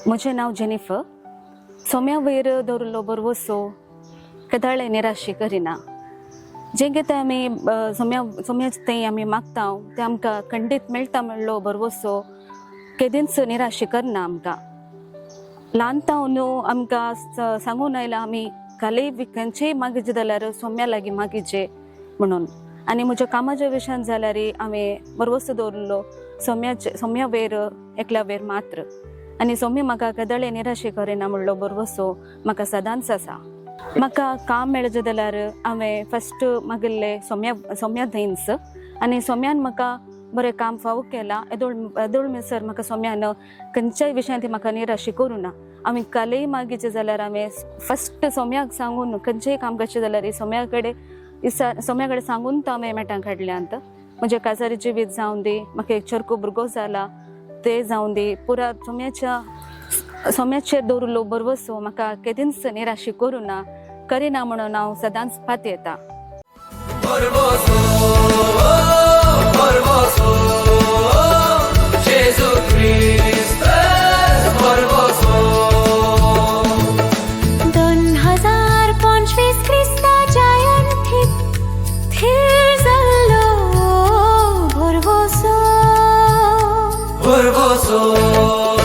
म्हजें नांव जेनिफर. सोम्या वयर दवरलो बरवसो केदाळे निराशी करिना. जें कितें आमी सोम्याच थंय आमी मागता तें आमकां खंडीत मेळटा म्हणलो बरवसो केदींच निराशी करना आमकां. ल्हानता न्हू आमकां सांगून आयला आमी कालय खंयचेय मागिचे जाल्यार सोम्या लागीं मागिचे म्हणून. आनी म्हज्या कामाच्या विशयान जाल्यार हांवें बरवसो दवरलो सोम्या वयर एकल्या वयर मात्र. आनी सोम्या म्हाका केदाळे निराशी करिना म्हणलो बरवसो म्हाका सदांच आसा. म्हाका काम मेळचें जाल्यार हांवें फस्ट मागिल्लें सोम्या थंयच. आनी सोम्यान म्हाका बरें काम फावो केलां. येदोळ मिसर म्हाका सोम्यान खंयच्याय विशयान ती म्हाका निराशी करूं ना. आमी कालय मागिचें जाल्यार हांवें फस्ट सोम्याक सांगून खंयचेंय काम करचें जाल्यार सोम्या कडेन सांगून तो हांवें मेटांक हाडल्यांत. म्हज्या काजारी जिवीत जावं दी, म्हाका एक चरको भुरगो जाला ते जावं दी, पुरा सोम्याचेर दवरलो बरवसो म्हाका केदींच निराशी करूं ना करिना म्हणून हांव सदांच पात येता. Borboso